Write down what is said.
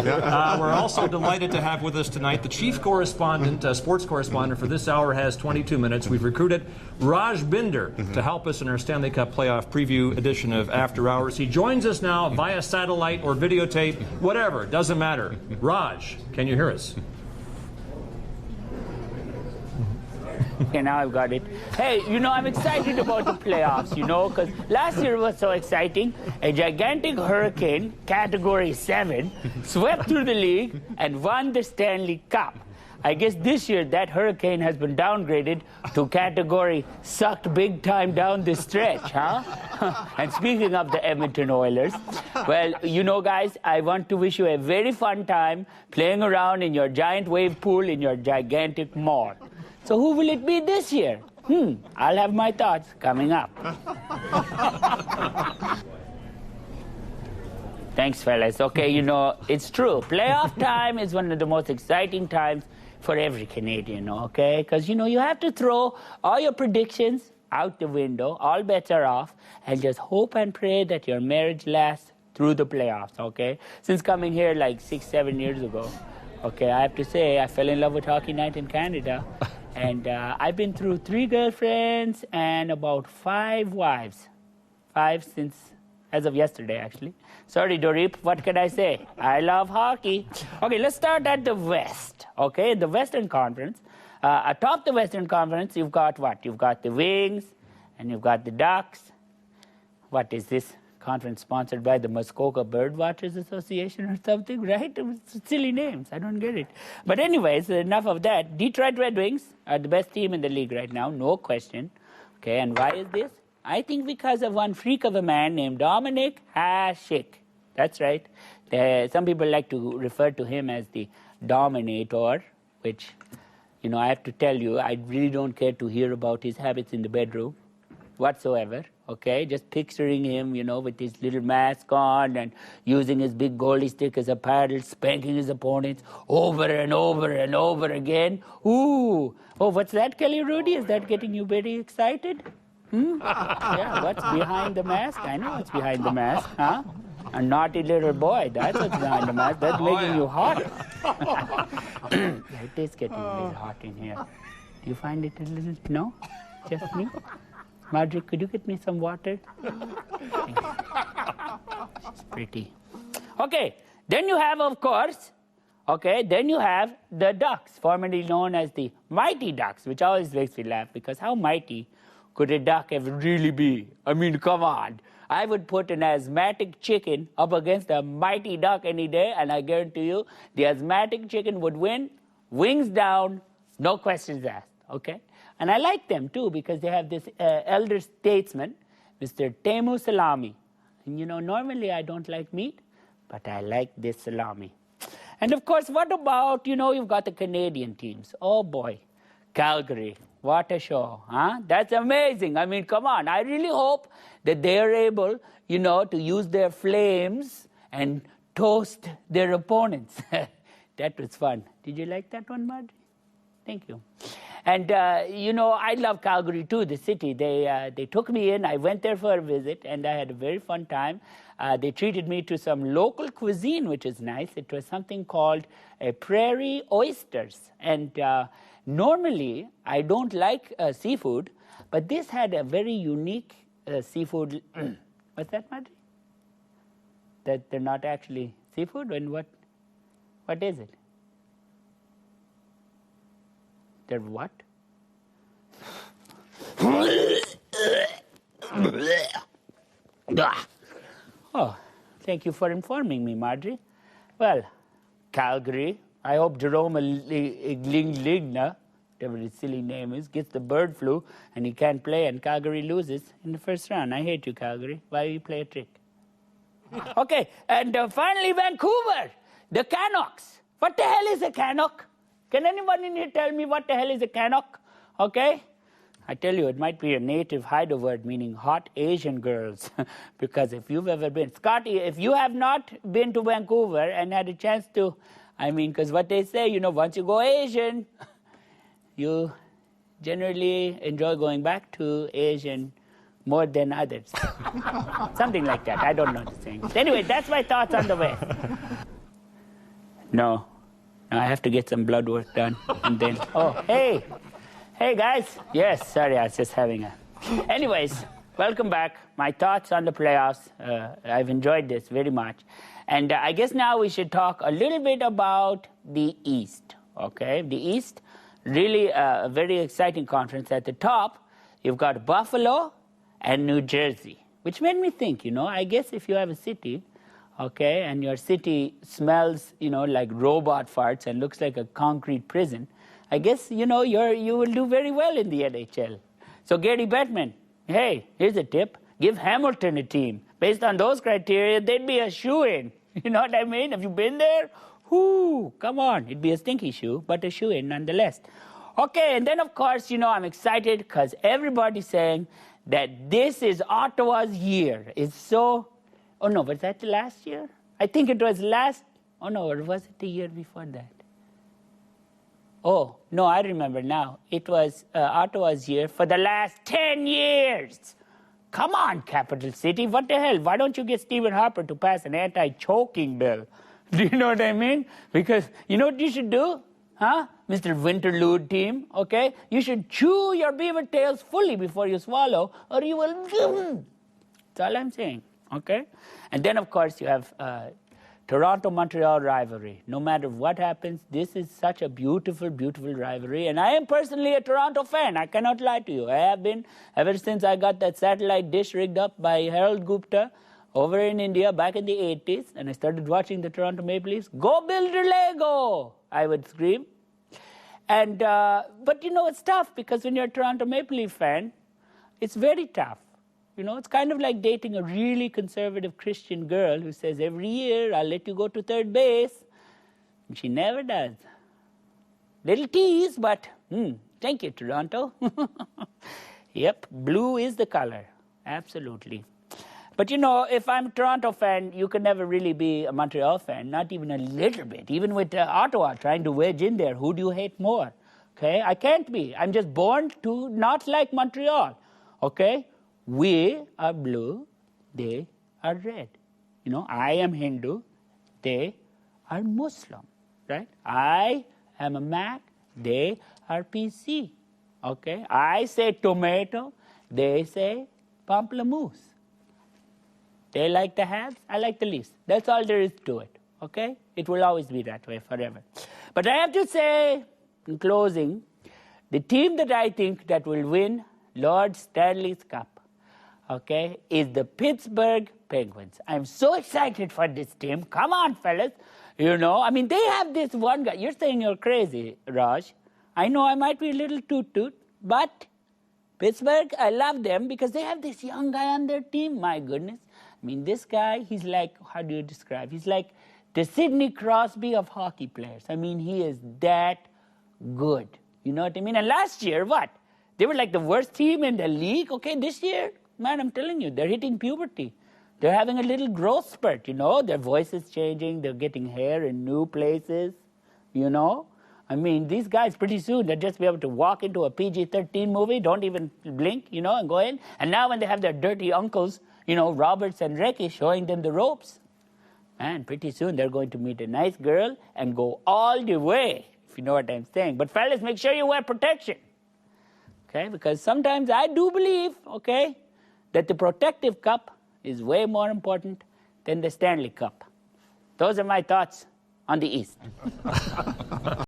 We're also delighted to have with us tonight the chief correspondent, sports correspondent for this hour has 22 minutes. We've recruited Raj Binder to help us in our Stanley Cup playoff preview edition of After Hours. He joins us now via satellite or videotape, whatever, doesn't matter. Raj, can you hear us? Okay, now I've got it. Hey, I'm excited about the playoffs, because last year was so exciting. A gigantic hurricane, Category 7, swept through the league and won the Stanley Cup. I guess this year that hurricane has been downgraded to Category sucked big time down the stretch, huh? And speaking of the Edmonton Oilers, well, guys, I want to wish you a very fun time playing around in your giant wave pool in your gigantic mall. So who will it be this year? I'll have my thoughts coming up. Thanks, fellas. Okay, it's true. Playoff time is one of the most exciting times for every Canadian, okay? Because, you have to throw all your predictions out the window, all bets are off, and just hope and pray that your marriage lasts through the playoffs, okay? Since coming here like 6-7 years ago, okay, I have to say I fell in love with Hockey Night in Canada. And I've been through 3 girlfriends and about 5 wives. 5 since, as of yesterday, actually. Sorry, Dorip, what can I say? I love hockey. Okay, let's start at the West, okay? The Western Conference. Atop the Western Conference, you've got what? You've got the Wings, and you've got the Ducks. What is this? Conference sponsored by the Muskoka Birdwatchers Association or something, right? It's silly names. I don't get it. But anyways, enough of that. Detroit Red Wings are the best team in the league right now, no question. Okay, and why is this? I think because of one freak of a man named Dominic Hasek. That's right. Some people like to refer to him as the Dominator, which, I have to tell you, I really don't care to hear about his habits in the bedroom whatsoever. Okay, just picturing him, with his little mask on and using his big goalie stick as a paddle, spanking his opponents over and over and over again. Ooh. Oh, what's that, Kelly Rudy? Is that getting you very excited? Yeah, what's behind the mask? I know what's behind the mask, huh? A naughty little boy. That's what's behind the mask. That's making you hot. It is getting a little hot in here. Do you find it a little... No? Just me? Marjorie, could you get me some water? Thanks. She's pretty. Okay, then you have, of course, then you have the Ducks, formerly known as the Mighty Ducks, which always makes me laugh, because how mighty could a duck ever really be? I mean, come on. I would put an asthmatic chicken up against a mighty duck any day, and I guarantee you the asthmatic chicken would win, wings down, no questions asked, okay? And I like them, too, because they have this elder statesman, Mr. Teemu Salami. And, normally I don't like meat, but I like this salami. And, of course, what about, you've got the Canadian teams. Oh, boy. Calgary. What a show, huh? That's amazing. I mean, come on. I really hope that they are able, to use their flames and toast their opponents. That was fun. Did you like that one, Marjorie? Thank you. And, I love Calgary, too, the city. They took me in. I went there for a visit, and I had a very fun time. They treated me to some local cuisine, which is nice. It was something called prairie oysters. And normally, I don't like seafood, but this had a very unique seafood. What's that, Marjorie? That they're not actually seafood? And what is it? They're what? Oh, thank you for informing me, Marjorie. Well, Calgary, I hope Jerome Ligna, whatever his silly name is, gets the bird flu and he can't play and Calgary loses in the first round. I hate you, Calgary. Why do you play a trick? Okay, and finally, Vancouver, the Canucks. What the hell is a Canuck? Can anyone in here tell me what the hell is a Canuck? Okay? I tell you, it might be a native Haida word meaning hot Asian girls. Because if you've ever been... Scotty, if you have not been to Vancouver and had a chance to... because what they say, once you go Asian, you generally enjoy going back to Asian more than others. Something like that. I don't know the saying. Anyway, that's my thoughts on the West. No. No, I have to get some blood work done. And then, oh, hey. Hey, guys. Yes, sorry, I was just having a... Anyways, welcome back. My thoughts on the playoffs. I've enjoyed this very much. And I guess now we should talk a little bit about the East, okay? The East, really a very exciting conference. At the top, you've got Buffalo and New Jersey, which made me think, I guess if you have a city, okay, and your city smells, like robot farts and looks like a concrete prison, I guess, you will do very well in the NHL. So Gary Bettman, hey, here's a tip. Give Hamilton a team. Based on those criteria, they'd be a shoo-in. You know what I mean? Have you been there? Whoo, come on. It'd be a stinky shoe, but a shoe-in nonetheless. Okay, and then, of course, I'm excited because everybody's saying that this is Ottawa's year. It's so... Oh, no, was that the last year? I think it was last... Oh, no, or was it the year before that? Oh, no, I remember now. It was Ottawa's year for the last 10 years. Come on, capital city. What the hell? Why don't you get Stephen Harper to pass an anti-choking bill? Do you know what I mean? Because you know what you should do? Huh? Mr. Winterlude team, okay? You should chew your beaver tails fully before you swallow, or you will... That's all I'm saying, okay? And then, of course, you have Toronto-Montreal rivalry. No matter what happens, this is such a beautiful, beautiful rivalry. And I am personally a Toronto fan. I cannot lie to you. I have been ever since I got that satellite dish rigged up by Harold Gupta over in India back in the 80s, and I started watching the Toronto Maple Leafs. Go Builder Lego! I would scream. And but it's tough because when you're a Toronto Maple Leaf fan, it's very tough. It's kind of like dating a really conservative Christian girl who says, every year, I'll let you go to third base. And she never does. Little tease, but thank you, Toronto. Yep, blue is the color. Absolutely. But, if I'm a Toronto fan, you can never really be a Montreal fan, not even a little bit. Even with Ottawa trying to wedge in there, who do you hate more? Okay, I can't be. I'm just born to not like Montreal. Okay? We are blue, they are red. I am Hindu, they are Muslim, right? I am a Mac, they are PC, okay? I say tomato, they say pamplemousse. They like the haves, I like the leaves. That's all there is to it, okay? It will always be that way forever. But I have to say, in closing, the team that I think that will win Lord Stanley's Cup, okay, is the Pittsburgh Penguins. I'm so excited for this team. Come on, fellas. They have this one guy. You're saying you're crazy, Raj. I know I might be a little toot-toot, but Pittsburgh, I love them because they have this young guy on their team. My goodness. This guy, he's like, how do you describe? He's like the Sidney Crosby of hockey players. He is that good. You know what I mean? And last year, what? They were like the worst team in the league. Okay, this year, man, I'm telling you, they're hitting puberty. They're having a little growth spurt, Their voice is changing. They're getting hair in new places, These guys, pretty soon, they'll just be able to walk into a PG-13 movie, don't even blink, and go in. And now when they have their dirty uncles, Roberts and Recchi showing them the ropes, man, pretty soon they're going to meet a nice girl and go all the way, if you know what I'm saying. But fellas, make sure you wear protection, okay? Because sometimes I do believe, okay, that the protective cup is way more important than the Stanley Cup. Those are my thoughts on the East.